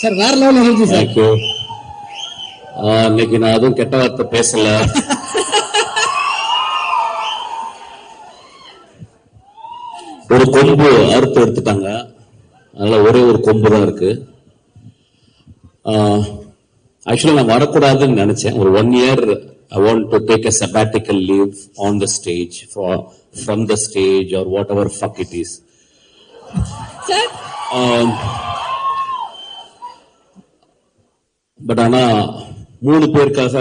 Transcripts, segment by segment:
Sir வேற level energy sir. Thank you. இன்னைக்கு நான் அதுவும் கெட்ட வார்த்தை பேசல. ஒரு கொம்பு அறுத்து எடுத்துட்டாங்க, அதனால ஒரே ஒரு கொம்பு தான் இருக்கு. ஆக்சுவலா நான் வரக்கூடாதுன்னு நினைச்சேன். ஒரு 1 year I want to take a sabbatical leave on the stage, from the stage or whatever fuck it is. Sir but ஆனா 3 பேருக்காக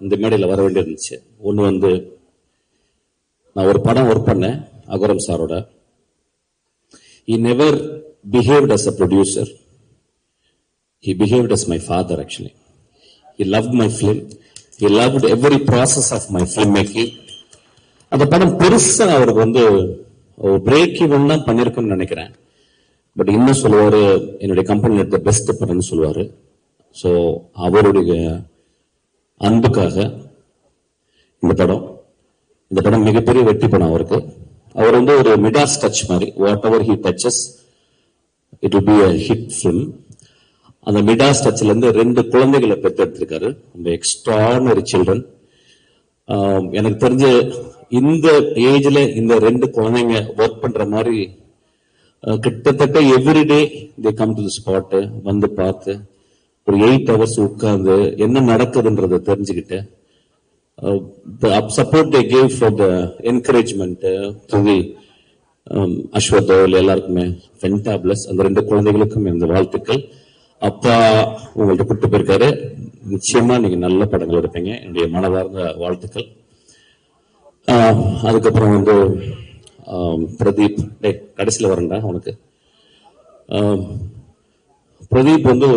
இந்த மேடையில் வர வேண்டியிருந்துச்சு. ஒன்று வந்து நான் ஒரு படம் ஒர்க் பண்ணேன் அகரம் சாரோட. He never behaved as a producer. He behaved as my father actually. He loved my film. He loved every process of my filmmaking. அந்த படம் பெருசா அவருக்கு வந்து ஒரு பிரேக் ஈவன் தான் பண்ணிருக்குன்னு நினைக்கிறேன். பட் இன்னும் சொல்லுவாரு, என்னுடைய கம்பெனி எடுத்த பெஸ்ட் படம்னு சொல்லுவாரு. ஸோ அவருடைய அன்புக்காக இந்த படம் மிகப்பெரிய வெற்றி படம் அவருக்கு. அவர் வந்து ஒரு மிடாஸ் டச் மாதிரி, whatever he touches it will be a hit film. அந்த மிடாஸ் டச்ல இருந்து 2 குழந்தைகளை பெற்றெடுத்திருக்காரு. ரொம்ப எக்ஸ்ட்ரானரி சில்ட்ரன். எனக்கு தெரிஞ்ச இந்த ஏஜ்ல இந்த 2 குழந்தைங்க ஒர்க் பண்ற மாதிரி கிட்டத்தட்ட everyday they come to the spot வந்து பார்த்து ஒரு 8 hours உட்கார்ந்து என்ன நடக்குதுன்றதை தெரிஞ்சுக்கிட்டு the support they gave for the encouragement to the அஸ்வத்தோ எல்லாருக்குமே ஃபென்டாபிளஸ். அந்த 2 குழந்தைகளுக்கும் இந்த வாழ்த்துக்கள். அப்பா உங்கள்கிட்ட கூப்பிட்டு போயிருக்காரு. நிச்சயமா நீங்க நல்ல படங்கள் எடுப்பீங்க. என்னுடைய மனதார்ந்த வாழ்த்துக்கள். அதுக்கப்புறம் வந்து பிரதீப், கடைசியில் வரேன்டா உனக்கு. பிரதீப் வந்து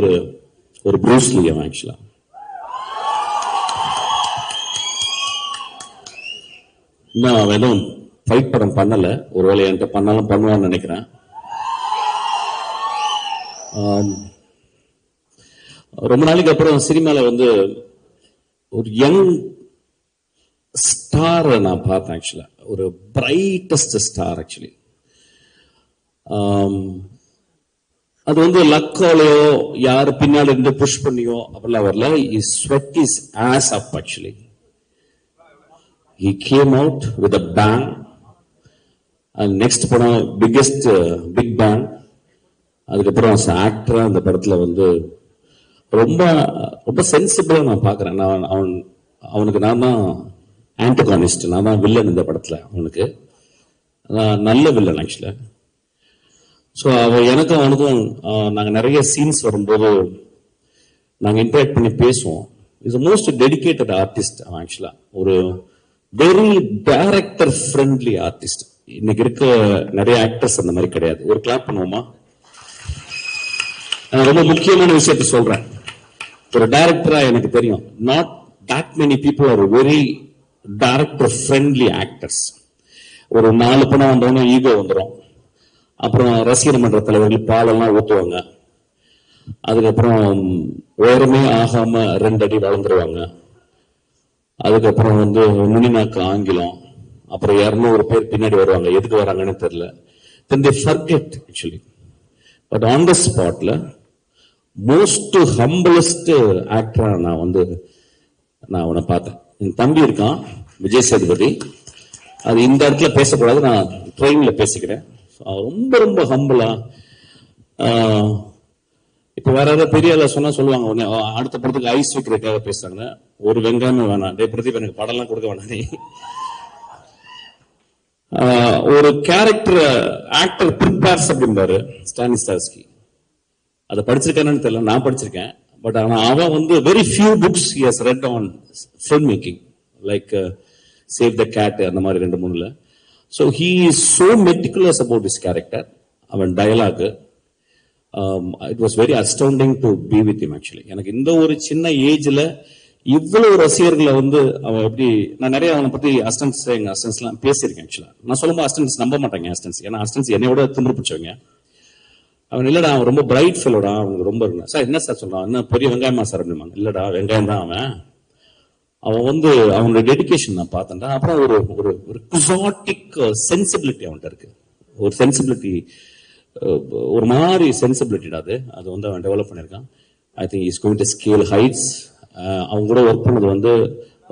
ஒரு ப்ரூஸ்லி அவன் ஆக்சுவலா. இன்னும் அவன் எதுவும் ஃபைட் படம் பண்ணல. ஒருவேளை என்கிட்ட பண்ணாலும் பண்ணுவான்னு நினைக்கிறேன். ரொம்ப நாளைக்கு அப்புறம் சினிமால வந்து ஒரு யங் ஸ்டார் நான் பார்த்தேன் ஆக்சுவலா. ஒரு பிரைட்டஸ்ட் ஸ்டார் ஆக்சுவலி. அது வந்து லக்காலையோ யாரு பின்னாடி இருந்து புஷ் பண்ணியோ அப்படிலாம் வரல. Is sweat is as up actually. He came out with a bang. And next படம் பிக்கெஸ்ட் பிக் பேங். அதுக்கப்புறம் ஆக்டரா அந்த படத்துல வந்து ரொம்ப ரொம்ப சென்சிபிளா நான் பாக்குறேன். அவனுக்கு நான் தான் ஆன்டகானிஸ்ட், நான் தான் வில்லன் இந்த படத்துல. அவனுக்கு நல்ல வில்லன் ஆக்சுவலா. ஸோ எனக்கும் அவனுக்கும் நாங்கள் நிறைய சீன்ஸ் வரும்போது நாங்கள் இன்டராக்ட் பண்ணி பேசுவோம். இஸ் மோஸ்ட் டெடிகேட்டட் ஆர்டிஸ்ட் அவன் ஆக்சுவலா. ஒரு வெரி டைரக்டர் ஃப்ரெண்ட்லி ஆர்டிஸ்ட். இன்னைக்கு இருக்க நிறைய ஆக்டர்ஸ் அந்த மாதிரி கிடையாது. ஒரு கிளாப் பண்ணுவோமா? ரொம்ப முக்கியமான விஷயத்த சொல்றேன். ஒரு டைரக்டரா எனக்கு தெரியும், not that many people are very director friendly actors. ஒரு 4 படம் வந்தவொடனே ஈகோ வந்துடும். அப்புறம் ரசிகர் மன்ற தலைவர்கள் பாலெல்லாம் ஊற்றுவாங்க. அதுக்கப்புறம் உயரமே ஆகாம 2 அடி வளர்ந்துருவாங்க. அதுக்கப்புறம் வந்து நுனிநாக்கு ஆங்கிலம். அப்புறம் 200 பேர் பின்னாடி வருவாங்க, எதுக்கு வராங்கன்னு தெரியல. Then they forget actually. But on the spotல most humblest actor நான் அவனை பார்த்தேன். என் தம்பி இருக்கான் விஜய் சேதுபதி. அது இந்த இடத்துல பேசக்கூடாது, நான் ட்ரெயின்ல பேசிக்கிறேன். ரொம்ப ரொம்ப ஹம்பிளா. இப்ப வேற ஏதாவது பெரிய ஆள சொன்னா சொல்லுவாங்க, அடுத்த படத்துக்கு ஐஸ் வைக்கிறதுக்காக பேசுறாங்க. ஒரு வெங்காயமும் வேணாம். டே பிரதீப், எனக்கு படம்லாம் கொடுக்க வேணாம். நீ ஒரு கேரக்டர் ஆக்டர் ப்ரிப்பேர்ஸ் அப்படின்பாரு ஸ்டானிஸ்லாவ்ஸ்கி. அதை படிச்சிருக்கானு தெரியல, நான் படிச்சிருக்கேன். பட் ஆனா அவன் வந்து very few books he has read on film making, like save the cat அந்த மாதிரி 2-3ல. So he is so meticulous about this character. அவன் dialogue it was very astounding to be with him actually. எனக்கு இந்த ஒரு சின்ன ஏஜ்ல இவ்வளவு ரசிகர்களை வந்து அவன் எப்படி, நான் நிறைய அவனை பத்தி அசிஸ்டன்ஸ் எங்க அசிஸ்டன்ஸ் எல்லாம் பேசியிருக்கேன் ஆக்சுவலா. நான் சொல்லும்போது அசிஸ்டன்ஸ் நம்ப மாட்டாங்க அசிஸ்டன்ஸ், ஏன்னா அசிஸ்டன்ஸ் என்னையோட திமிரு பிடிச்சவங்க. அவன் இல்லடா, அவன் ரொம்ப பிரைட் ஃபெல்லோடா, அவனுக்கு ரொம்ப இருந்தான். சார் என்ன சார் சொல்றான், என்ன பெரிய வெங்காயமா சார் அப்படிமா? இல்லடா, வெங்காயம் தான் அவன் வந்து அவனோட டெடிகேஷன் நான் பார்த்தேன்டா. அப்புறம் ஒரு குசாட்டிக் சென்சிபிலிட்டி அவன்கிட்ட இருக்கு. ஒரு சென்சிபிலிட்டி ஒரு மாதிரி சென்சிபிலிட்டி அது வந்து அவன் டெவலப் பண்ணியிருக்கான். I think is going to scale heights. அவங்க கூட ஒர்க் பண்ணது வந்து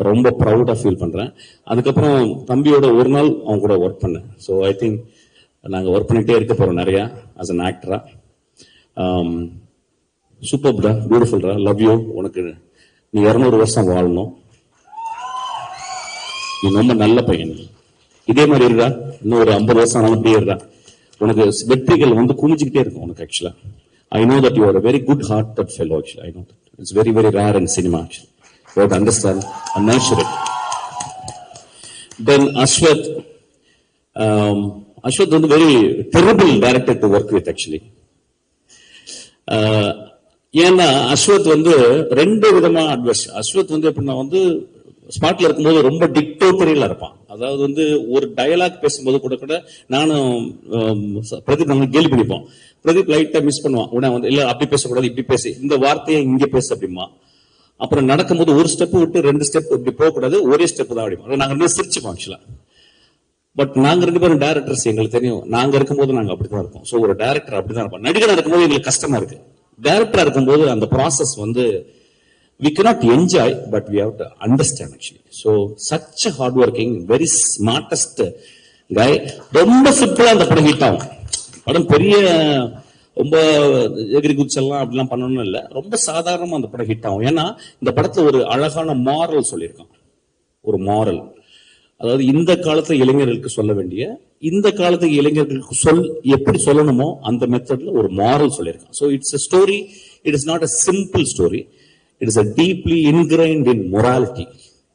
ரொம்ப ப்ரௌடா ஃபீல் பண்றேன். அதுக்கப்புறம் தம்பியோட ஒரு நாள் அவங்க கூட ஒர்க் பண்ணேன். ஸோ ஐ திங்க் நாங்கள் ஒர்க் பண்ணிட்டே இருக்க போறோம் நிறையா ஆஸ் அன் ஆக்டரா. சூப்பர்டா, பியூட்டிஃபுல்டா, லவ் யூ. உனக்கு நீ 200 வருஷம் வாழணும். நீ ரொம்ப நல்ல பையன். இதே மாதிரி இருக்கா, இன்னும் ஒரு 50 வருஷம் ஆனாலும் அப்படியே இருக்கா. உனக்கு வெற்றிகள் வந்து குமிஞ்சுக்கிட்டே இருக்கும் உனக்கு. ஆக்சுவலா I know that you are a very good hearted fellow. Actually I know that it's very very rare in cinema. Actually you have to understand and nurture it. Then Ashwath வந்து very terrible director to work with actually. ஏன்னா அஸ்வத் வந்து 2 விதமா advice. Ashwath வந்து எப்படின்னா வந்து ஸ்பாட்ல இருக்கும்போது ரொம்ப டிக்டேட்டரியலா இருப்பான். அதாவது வந்து ஒரு டயலாக் பேசும்போது கூட நானும் பிரதீப் நாங்க கேள்வி பண்ணிப்போம். பிரதீப் லைட்டா மிஸ் பண்ணுவான். உடனே வந்து இல்ல அப்படி பேசக்கூடாது, இப்படி பேசு, இந்த வார்த்தையை இங்க பேசு அப்படிமா. அப்புறம் நடக்கும்போது ஒரு ஸ்டெப் விட்டு 2 ஸ்டெப் இப்படி போகக்கூடாது, ஒரே ஸ்டெப் தான் அப்படிமா. நாங்க 2 சிரிச்சுப்போம் ஆக்சுவலா. பட் நாங்க 2 பேரும் டைரக்டர்ஸ், எங்களுக்கு தெரியும் நாங்க இருக்கும்போது நாங்க அப்படிதான் இருப்போம். ஸோ ஒரு டைரக்டர் அப்படிதான் இருப்போம். நடிகரா இருக்கும்போது எங்களுக்கு கஷ்டமா இருக்கு. டைரக்டரா இருக்கும்போது அந்த ப்ராசஸ் வந்து we cannot enjoy, but we have to understand actually. So such a hard working, very smartest guy. ரொம்ப சிம்பிளா அந்த படம் ஹிட் ஆகும். படம் பெரிய ரொம்ப எகிரி குச்செல்லாம் அப்படிலாம் பண்ணணும் இல்லை, ரொம்ப சாதாரணமா அந்த படம் ஹிட் ஆகும். ஏன்னா இந்த படத்துல ஒரு அழகான மாரல் சொல்லியிருக்கான். ஒரு மாரல், அதாவது இந்த காலத்துல இளைஞர்களுக்கு சொல்ல வேண்டிய, இந்த காலத்து இளைஞர்களுக்கு எப்படி சொல்லணுமோ அந்த மெத்தட்ல ஒரு மாரல் சொல்லியிருக்கான். So it's a story, it is not a simple story, it is a deeply ingrained in morality.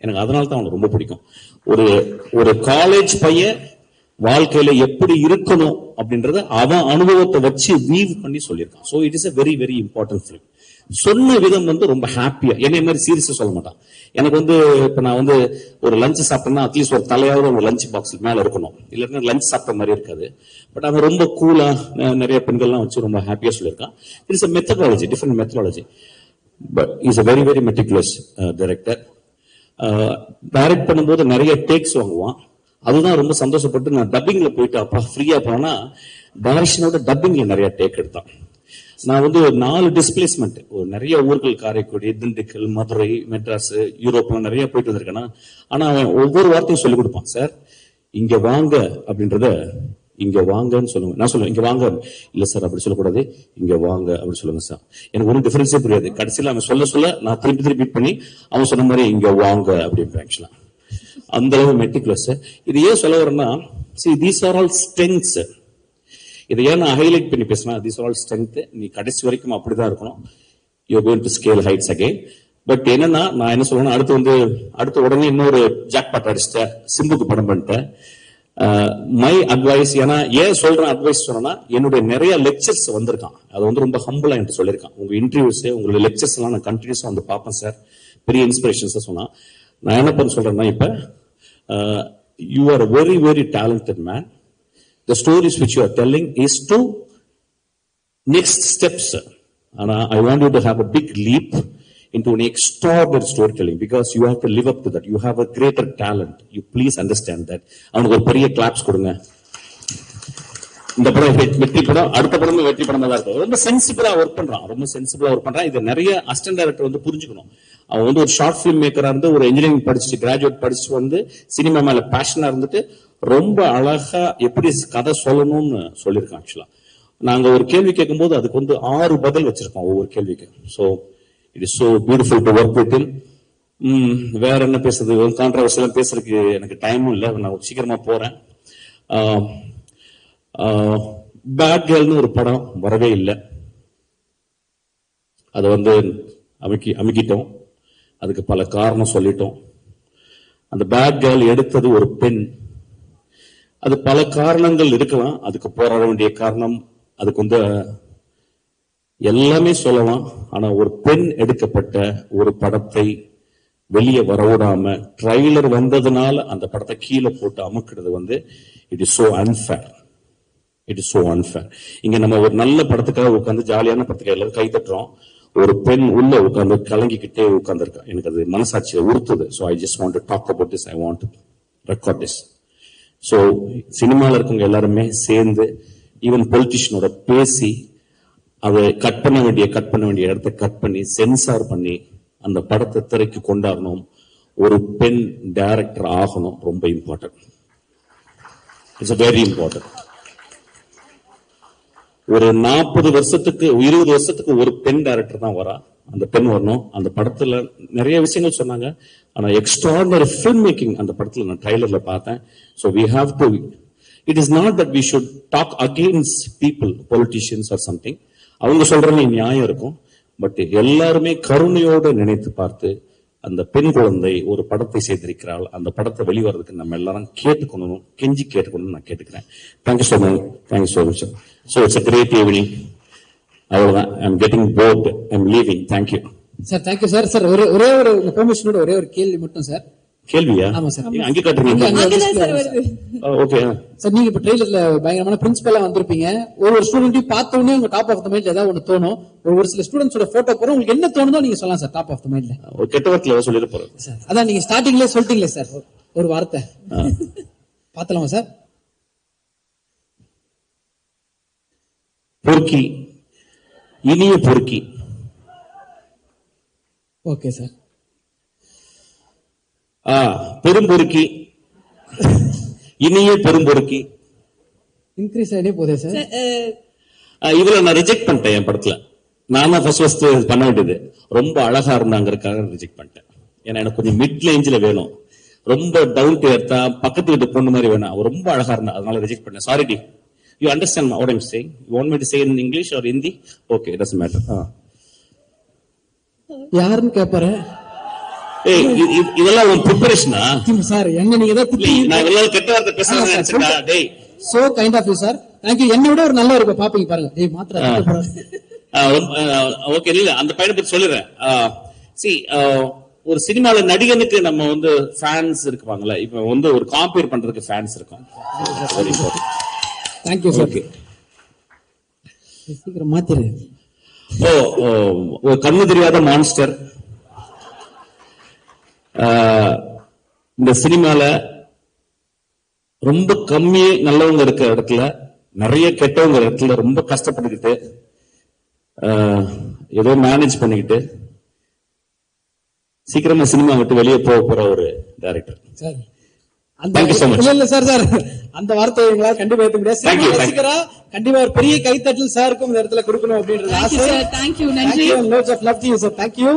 எனக்கு அதனால தான் அவனுக்கு ரொம்ப பிடிக்கும். ஒரு காலேஜ் பையன் வாழ்க்கையில எப்படி இருக்கணும் அப்படின்றத அவன் அனுபவத்தை வச்சு வீவ் பண்ணி சொல்லியிருக்கான். So it is a very very important film. சொன்ன விதம் வந்து ரொம்ப ஹாப்பியா, என்னை மாதிரி சீரியஸா சொல்ல மாட்டான். எனக்கு வந்து இப்ப நான் வந்து ஒரு லஞ்ச் சாப்பிட்டேன்னா அட்லீஸ்ட் ஒரு தலையாவது ஒரு லஞ்ச் பாக்ஸ் மேல இருக்கணும், இல்லைன்னா லஞ்ச் சாப்பிட்ட மாதிரி இருக்காது. பட் அவன் ரொம்ப கூலா நிறைய பெண்கள்லாம் வச்சு ரொம்ப ஹாப்பியா சொல்லியிருக்கான். It's a methodology, different methodology, but he's a very very meticulous director. Direct பண்ணும்போது நிறைய டேக்ஸ் வாங்குவான். அதுதான் ரொம்ப சந்தோஷப்பட்டு நான் டப்பிங்ல போயிட்டு அப்பா ஃப்ரீயா போனா டைரக்ஷனோட டப்பிங்ல நிறைய டேக் எடுத்தான். நான் வந்து 4 டிஸ்பிளேஸ்மெண்ட் நிறைய ஊர்கள், காரைக்குடி, திண்டுக்கல், மதுரை, மெட்ராஸ், யூரோப்லாம் நிறைய போயிட்டு வந்திருக்கேன்னா. ஆனா அவன் ஒவ்வொரு வார்த்தையும் சொல்லிக் கொடுப்பான். சார் இங்க வாங்க அப்படின்றத இங்க வாங்கன்னு சொல்லுங்க. நான் சொல்லுவேன் இங்க வாங்க, இல்ல சார் அப்படி சொல்லக்கூடாது, இங்க வாங்க அப்படி சொல்லுங்க சார். எனக்கு ஒன்றும் டிஃபரன்ஸே புரியாது. கடைசியில் அவன் சொல்ல நான் திருப்பி ரிப்பீட் பண்ணி அவன் சொன்ன மாதிரி இங்க வாங்க அப்படின்னு. ஆக்சுவலா அந்த அளவு மெட்டிகுலஸ். இது ஏன் சொல்ல வரேன்னா, see these are all strengths. இதை ஏன் நான் ஹைலைட் பண்ணி பேசினா, these are all strength. நீ கடைசி வரைக்கும் அப்படிதான் இருக்கணும். you are going to scale heights again. But என்னன்னா நான் என்ன சொல்றேன்னா, அடுத்து உடனே இன்னொரு ஜாக்பாட் அடிச்சிட்டேன், சிம்புக்கு படம் பண்ணிட்டேன். மை அட்வைஸ், ஏன்னா ஏன் சொல்றேன் அட்வைஸ் சொன்னா, என்னுடைய நிறைய லெக்சர்ஸ் வந்திருக்கான். அது வந்து ரொம்ப ஹம்பிளா என்று சொல்லியிருக்கான். உங்க இன்டர்வியூஸ், உங்களுடைய லெக்சர்ஸ் எல்லாம் நான் கண்டினியூஸா வந்து பார்ப்பேன் சார், பெரிய இன்ஸ்பிரேஷன்ஸ் சொன்னா. நான் என்ன பண்ண சொல்றேன்னா, இப்ப you are a very very talented man. The stories which you are telling is to next steps, and I want you to have a big leap into an extraordinary storytelling, because you have to live up to that. You have a greater talent. You please understand that. அவனுக்கு ஒரு பெரிய claps கொடுங்க. இந்த படம் வெற்றி படம், அடுத்த படமும் வெற்றி படம் தான் இருக்கும். ரொம்ப சென்சிபிளா ஒர்க் பண்றான். இது நிறைய அசிஸ்டன்ட் டைரக்டர் வந்து புரிஞ்சுக்கணும். அவன் வந்து ஒரு ஷார்ட் பிலிம் மேக்கரா இருந்து, ஒரு இன்ஜினியரிங் படிச்சுட்டு, கிராஜுவேட் படிச்சுட்டு வந்து சினிமா மேல பேஷனா இருந்துட்டு ரொம்ப அழகா எப்படி கதை சொல்லணும்னு சொல்லியிருக்கான். ஆக்சுவலா நாங்க ஒரு கேள்வி கேட்கும் போது அதுக்கு வந்து 6 பதில் வச்சிருக்கோம் ஒவ்வொரு கேள்விக்கு. So it is so beautiful to work with him. வேற என்ன பேசுறது, கான்ட்ரவர்சியெல்லாம் பேசுறதுக்கு எனக்கு டைமும் இல்லை, நான் சீக்கிரமா போறேன். பேட் கேர்ள்னு ஒரு படம் வரவே இல்லை. அதை வந்து அமுக்கிட்டோம். அதுக்கு பல காரணம் சொல்லிட்டோம். அந்த பேட் கேர்ள் எடுத்தது ஒரு பெண். அது பல காரணங்கள் இருக்கலாம். அதுக்கு போராட வேண்டிய காரணம், அதுக்கு வந்து எல்லாமே சொல்லலாம். ஆனா ஒரு பெண் எடுக்கப்பட்ட ஒரு படத்தை வெளியே வரவிடாம ட்ரைலர் வந்ததுனால அந்த படத்தை கீழே போட்டு அமுக்கிறது வந்து இட் இஸ் சோ அன்ஃபேர். இங்க நம்ம ஒரு நல்ல படத்துக்காக உட்காந்து, ஜாலியான படத்துக்காக எல்லாரும் கை தட்டுறோம். ஒரு பெண் உள்ள உட்காந்து கலங்கிக்கிட்டே உட்கார்ந்துருக்கா. எனக்கு அது மனசாட்சியை உறுத்துது. So I just want to talk about this. I want to record this. So சினிமாவில் இருக்கவங்க எல்லாருமே சேர்ந்து ஈவன் பொலிட்டிஷியனோட பேசி அதை கட் பண்ண வேண்டிய இடத்தை கட் பண்ணி சென்சார் பண்ணி அந்த படத்தை திரைக்கு கொண்டாடணும். ஒரு பெண் டைரக்டர் ஆகணும். ரொம்ப இம்பார்ட்டன்ட். It's very important. ஒரு 40 வருஷத்துக்கு 20 வருஷத்துக்கு ஒரு பெண் டைரக்டர் தான் வரா. அந்த பெண் வரணும். அந்த படத்துல நிறைய விஷயங்கள் சொன்னாங்க. ஆனா எக்ஸ்ட்ராடினரி ஃபில்ம் மேக்கிங் அந்த படத்துல நான் ட்ரைலர்ல பார்த்தேன். So we have to, it is not that we should talk against people, politicians or something. அவங்க சொல்றது நியாயம் இருக்கும். பட் எல்லாருமே கருணையோடு நினைத்து பார்த்து அந்த பெண் குழந்தை ஒரு படத்தை செய்திருக்கிறாள். அந்த படத்தை வெளிவரதுக்கு நம்ம எல்லாரும் கேட்டுக்கணும், கெஞ்சி கேட்டுக்கணும் நான் கேட்டுக்கிறேன். Thank you so much. Thank you so much. So it's a great evening. அவ்வளவுதான். I'm getting bored. I'm leaving. Thank you sir. Thank you sir. Sir ஒரே ஒரு பெர்மிஷனோட ஒரே ஒரு கேள்வி மட்டும் சார். கேள்வியா? ஆமா சார். அங்கே காட்டுறீங்க. ஓகே சார், நீங்க இப்ப ட்ரெயிலர்ல பயங்கரமான பிரின்சிபலா வந்திருப்பீங்க. ஒரு ஸ்டூடெண்ட்டையும் பார்த்த உடனே உங்க டாப் ஆஃப் த மைண்ட்ல ஏதாவது ஒன்று தோணும். ஒரு சில ஸ்டூடெண்ட்ஸோட போட்டோ போறோம், உங்களுக்கு என்ன தோணுதோ நீங்க சொல்லலாம் சார். டாப் ஆஃப் த மைண்ட்ல ஒரு கெட்ட வார்த்தையில சொல்லிட்டு போறேன் சார். அதான் நீங்க ஸ்டார்டிங்ல சொல்லிட்டீங்களே சார் ஒரு வார்த்தை. பாத்தலாமா சார்? பொறுக்கி, இனிய பொறுக்கி. Okay sir. பெரும்பொறுக்கி, இனிய பெரும்பொறுக்கி. இன்க்ரீஸ் ஆகிட்டே போதே சார். இதுல நான் ரிஜெக்ட் பண்ணிட்டேன். என் படத்துல நான் தான் ஃபர்ஸ்ட் பண்ண வேண்டியது. ரொம்ப அழகா இருந்தாங்கிறதுக்காக ரிஜெக்ட் பண்ணிட்டேன். ஏன்னா எனக்கு கொஞ்சம் மிட் ரேஞ்சில வேணும். ரொம்ப டவுன் டு எர்த்தா பக்கத்து வீட்டு பொண்ணு மாதிரி வேணும். அவ ரொம்ப அழகா இருந்தா, அதனால ரிஜெக்ட் பண்ணேன். சாரி டி. You understand what I'm saying? You want me to say in English or Hindi? Okay, it doesn't matter. யாருன்னு கேட்பாரு. இதெல்லாம் ஒரு ப்ரிப்பரேஷனா சார்? என்ன நீங்க நான் இதெல்லாம் கெட்ட வார்த்தை பேசுறேன். டேய், so kind of you sir. Thank you. என்ன விட ஒரு நல்ல இருக்கும் பாப்பீங்க பாருங்க. டேய் மாத்திர. ஓகே, இல்ல அந்த பையனை பத்தி சொல்லிடுறேன். சி, ஒரு சினிமால நடிகனுக்கு நம்ம வந்து ஃபேன்ஸ் இருப்பாங்கல்ல. இப்ப வந்து ஒரு காம்பேர் பண்றதுக்கு ஃபேன்ஸ் இருக்கும். Very important. Thank you sir. சீக்கிரம் மாத்திரு. ஒரு கண்ணு தெரியாத மான்ஸ்டர். இந்த சினிமால ரொம்ப கம்மியே நல்லவங்க இருக்கிற இடத்துல, நிறைய கெட்டவங்க இடத்துல ரொம்ப கஷ்டப்பட்டுக்கிட்டு ஏதோ மேனேஜ் பண்ணிக்கிட்டு சீக்கிரமா சினிமா விட்டு வெளியே போற ஒரு டைரக்டர் சார். இல்ல சார் சார் அந்த வார்த்தை எங்களால் கண்டிப்பா ஏற்க முடியாது. கண்டிப்பா ஒரு பெரிய கைத்தட்டல் சாருக்கும் இந்த இடத்துல கொடுக்கணும் அப்படின்றது ஆசை. தேங்க்யூ. நன்றி. Lots of love to you sir. Thank you.